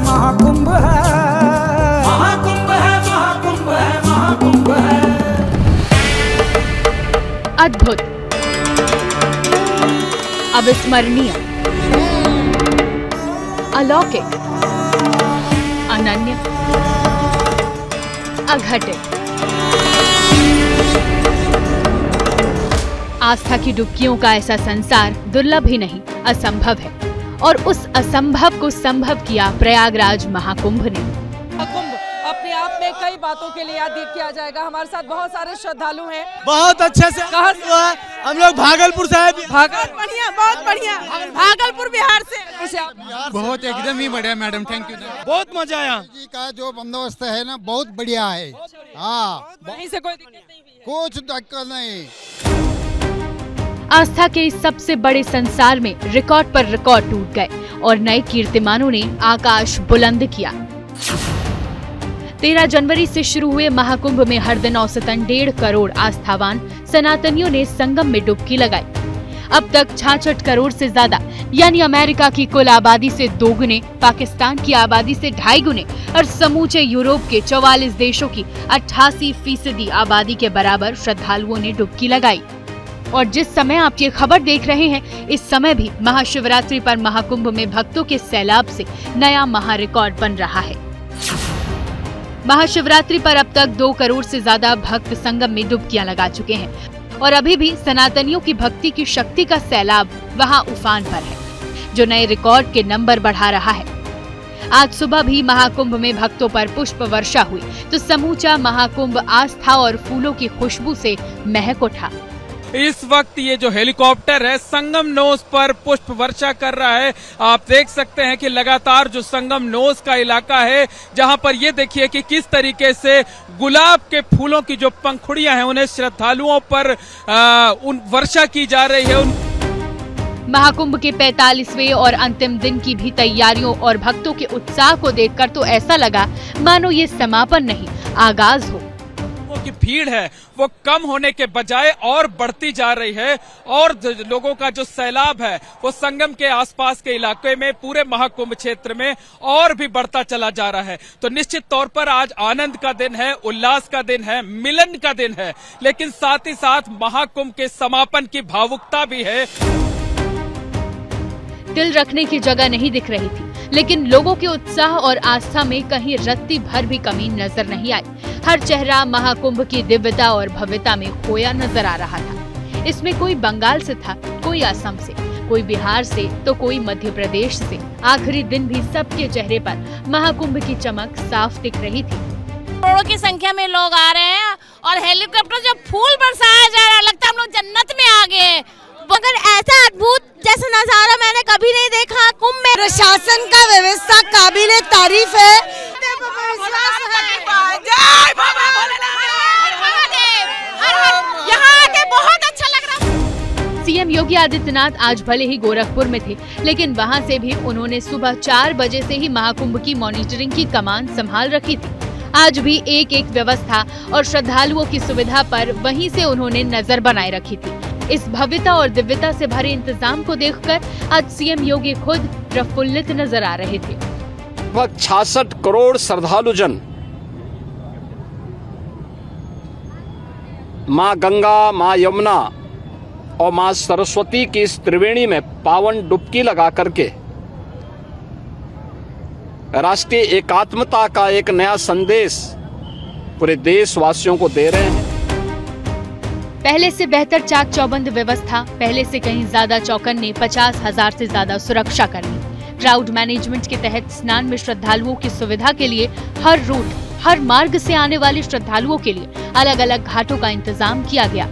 महाकुंभ है, महाकुंभ है, महाकुंभ है, महाकुंभ है। अद्भुत, अविस्मरणीय, अलौकिक, अनन्य, अघटित। आस्था की डुबकियों का ऐसा संसार दुर्लभ ही नहीं, असंभव है। और उस असंभव को संभव किया प्रयागराज महाकुंभ ने। महाकुंभ अपने आप में कई बातों के लिए याद किया जाएगा। हमारे साथ बहुत सारे श्रद्धालु हैं। बहुत अच्छे से कहाँ से हुआ? हम लोग भागलपुर से बहुत बढ़िया, बहुत बढ़िया। भागलपुर बिहार से। बहुत एकदम ही बढ़िया मैडम, थैंक यू। बहुत मजा आया। जी का जो बंदोबस्त है ना बहुत बढ़िया है। हाँ, वहीं से कोई दिक्कत नहीं हुई है। कुछ दिक्कत नहीं। आस्था के इस सबसे बड़े संसार में रिकॉर्ड पर रिकॉर्ड टूट गए और नए कीर्तिमानों ने आकाश बुलंद किया। 13 जनवरी से शुरू हुए महाकुंभ में हर दिन औसतन 1.5 करोड़ आस्थावान सनातनियों ने संगम में डुबकी लगाई। अब तक 66 करोड़ से ज्यादा, यानी अमेरिका की कुल आबादी से 2 गुने, पाकिस्तान की आबादी से 2.5 गुने और समूचे यूरोप के 44 देशों की 88% आबादी के बराबर श्रद्धालुओं ने डुबकी लगाई। और जिस समय आप ये खबर देख रहे हैं, इस समय भी महाशिवरात्रि पर महाकुंभ में भक्तों के सैलाब से नया महारिकॉर्ड बन रहा है। महाशिवरात्रि पर अब तक 2 करोड़ से ज्यादा भक्त संगम में डुबकियां लगा चुके हैं और अभी भी सनातनियों की भक्ति की शक्ति का सैलाब वहां उफान पर है, जो नए रिकॉर्ड के नंबर बढ़ा रहा है। आज सुबह भी महाकुंभ में भक्तों पर पुष्प वर्षा हुई तो समूचा महाकुंभ आस्था और फूलों की खुशबू से महक उठा। इस वक्त ये जो हेलीकॉप्टर है संगम नोस पर पुष्प वर्षा कर रहा है। आप देख सकते हैं कि लगातार जो संगम नोस का इलाका है, जहां पर ये देखिए कि किस तरीके से गुलाब के फूलों की जो पंखुड़ियां हैं उन्हें श्रद्धालुओं पर उन वर्षा की जा रही है। महाकुंभ के 45वें और अंतिम दिन की भी तैयारियों और भक्तों के उत्साह को देखकर तो ऐसा लगा मानो ये समापन नहीं, आगाज हो। की भीड़ है वो कम होने के बजाय और बढ़ती जा रही है और लोगों का जो सैलाब है वो संगम के आसपास के इलाके में, पूरे महाकुंभ क्षेत्र में और भी बढ़ता चला जा रहा है। तो निश्चित तौर पर आज आनंद का दिन है, उल्लास का दिन है, मिलन का दिन है, लेकिन साथ ही साथ महाकुंभ के समापन की भावुकता भी है। दिल रखने की जगह नहीं दिख रही थी, लेकिन लोगों के उत्साह और आस्था में कहीं रत्ती भर भी कमी नजर नहीं आई। हर चेहरा महाकुंभ की दिव्यता और भव्यता में खोया नजर आ रहा था। इसमें कोई बंगाल से था, कोई असम से, कोई बिहार से तो कोई मध्य प्रदेश से। आखिरी दिन भी सबके चेहरे पर महाकुंभ की चमक साफ दिख रही थी। करोड़ों की संख्या में लोग आ रहे हैं और हेलीकॉप्टर जब फूल बरसाया जा रहा है, लगता है हम लोग जन्नत में आ गए। मगर ऐसा अद्भुत जैसा नजारा मैंने कभी नहीं देखा। कुंभ में प्रशासन का व्यवस्था काबिले तारीफ है। यहाँ आके बहुत अच्छा लग रहा। सीएम योगी आदित्यनाथ आज भले ही गोरखपुर में थे, लेकिन वहां से भी उन्होंने सुबह 4 बजे से ही महाकुंभ की मॉनिटरिंग की कमान संभाल रखी थी। आज भी एक एक व्यवस्था और श्रद्धालुओं की सुविधा पर वहीं से उन्होंने नजर बनाए रखी थी। इस भव्यता और दिव्यता से भरे इंतजाम को देखकर आज सीएम योगी खुद प्रफुल्लित नजर आ रहे थे। लगभग 66 करोड़ श्रद्धालुजन मां गंगा, मां यमुना और मां सरस्वती की इस त्रिवेणी में पावन डुबकी लगा करके राष्ट्रीय एकात्मता का एक नया संदेश पूरे देशवासियों को दे रहे हैं। पहले से बेहतर चाक चौबंद व्यवस्था, पहले से कहीं ज्यादा चौकन्ने, 50,000 से ज्यादा सुरक्षा कर्मी, क्राउड मैनेजमेंट के तहत स्नान में श्रद्धालुओं की सुविधा के लिए हर रूट, हर मार्ग से आने वाले श्रद्धालुओं के लिए अलग अलग घाटों का इंतजाम किया गया।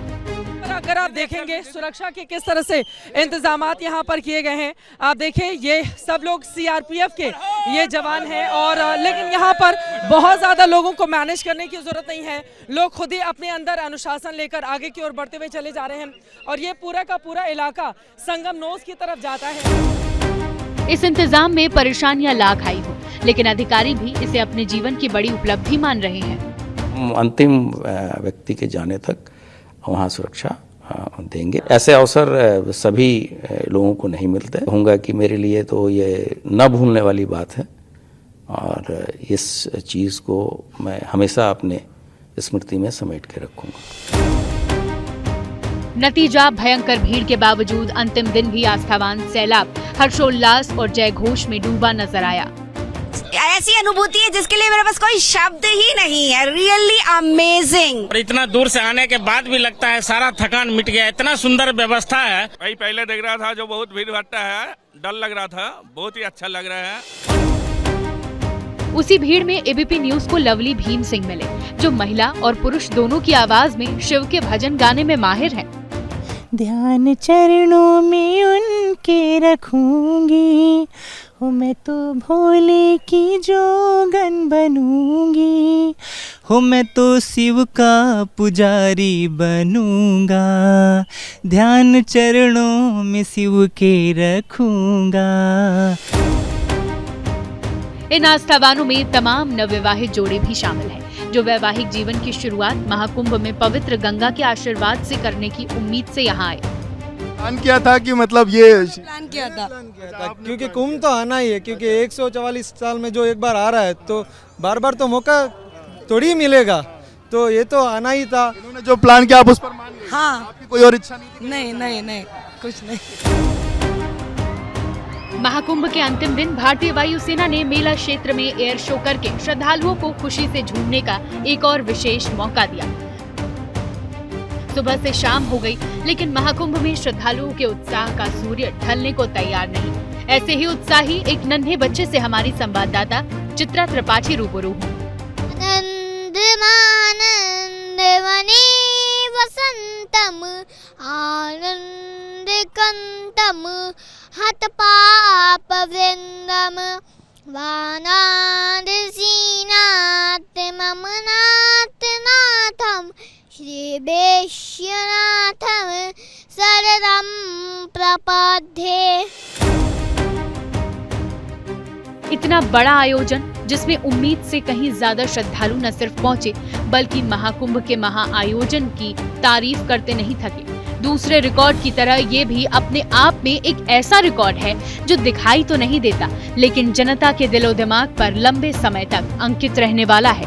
अगर आप देखेंगे सुरक्षा के किस तरह से इंतजामात यहाँ पर किए गए हैं, आप देखिए ये सब लोग सीआरपीएफ के ये जवान हैं और लेकिन यहाँ पर बहुत ज्यादा लोगों को मैनेज करने की जरूरत नहीं है। लोग खुद ही अपने अंदर अनुशासन लेकर आगे की ओर बढ़ते हुए चले जा रहे हैं और ये पूरा का पूरा इलाका संगम नोस की तरफ जाता है। इस इंतजाम में परेशानियां लाख आई हो, लेकिन अधिकारी भी इसे अपने जीवन की बड़ी उपलब्धि मान रहे हैं। अंतिम व्यक्ति के जाने तक वहाँ सुरक्षा देंगे। ऐसे अवसर सभी लोगों को नहीं मिलते। कहूँगा कि मेरे लिए तो ये न भूलने वाली बात है और इस चीज़ को मैं हमेशा अपने स्मृति में समेट के रखूँगा। नतीजा भयंकर भीड़ के बावजूद अंतिम दिन भी आस्थावान सैलाब हर्षोल्लास और जयघोष में डूबा नजर आया। ऐसी अनुभूति है जिसके लिए मेरे पास कोई शब्द ही नहीं है। Really amazing. और इतना दूर से आने के बाद भी लगता है सारा थकान मिट गया। इतना सुंदर व्यवस्था है। भाई पहले देख रहा था जो बहुत भीड़ भट्टा है, डर लग रहा था, बहुत ही अच्छा लग रहा है। उसी भीड़ में एबीपी न्यूज को लवली भीम सिंह मिले, जो महिला और पुरुष दोनों की आवाज में शिव के भजन गाने में माहिर हैं। ध्यान चरणों में उनके रखूंगी, हो मैं तो भोले की जोगन बनूंगी, हो मैं तो शिव का पुजारी बनूंगा, ध्यान चरणों में शिव के रखूंगा। इन आस्थावानों में तमाम नवविवाहित जोड़े भी शामिल हैं, जो वैवाहिक जीवन की शुरुआत महाकुंभ में पवित्र गंगा के आशीर्वाद से करने की उम्मीद से यहाँ आए। प्लान किया था कि मतलब ये प्लान किया था क्योंकि कुंभ तो आना ही है, क्योंकि 144 साल में जो एक बार आ रहा है तो बार बार तो मौका थोड़ी ही मिलेगा, तो ये तो आना ही था। इन्होंने जो प्लान किया आप उस पर मान गए? हाँ। आपकी कोई और इच्छा नहीं थी? नहीं कुछ नहीं। महाकुंभ के अंतिम दिन भारतीय वायुसेना ने मेला क्षेत्र में एयर शो करके श्रद्धालुओं को खुशी से झूमने का एक और विशेष मौका दिया। सुबह से शाम हो गई, लेकिन महाकुंभ में श्रद्धालुओं के उत्साह का सूर्य ढलने को तैयार नहीं। ऐसे ही उत्साही एक नन्हे बच्चे से हमारी संवाददाता चित्रा त्रिपाठी रूबरू हुई। वसंतम आनंद कंतम हत पाप वृंदम वानाद सीनात मम नाथ नाथम श्री वैश्यनाथम शरणं प्रपद्ये। इतना बड़ा आयोजन, जिसमें उम्मीद से कहीं ज्यादा श्रद्धालु न सिर्फ पहुंचे, बल्कि महाकुंभ के महाआयोजन की तारीफ करते नहीं थके। दूसरे रिकॉर्ड की तरह ये भी अपने आप में एक ऐसा रिकॉर्ड है जो दिखाई तो नहीं देता, लेकिन जनता के दिलो दिमाग पर लंबे समय तक अंकित रहने वाला है।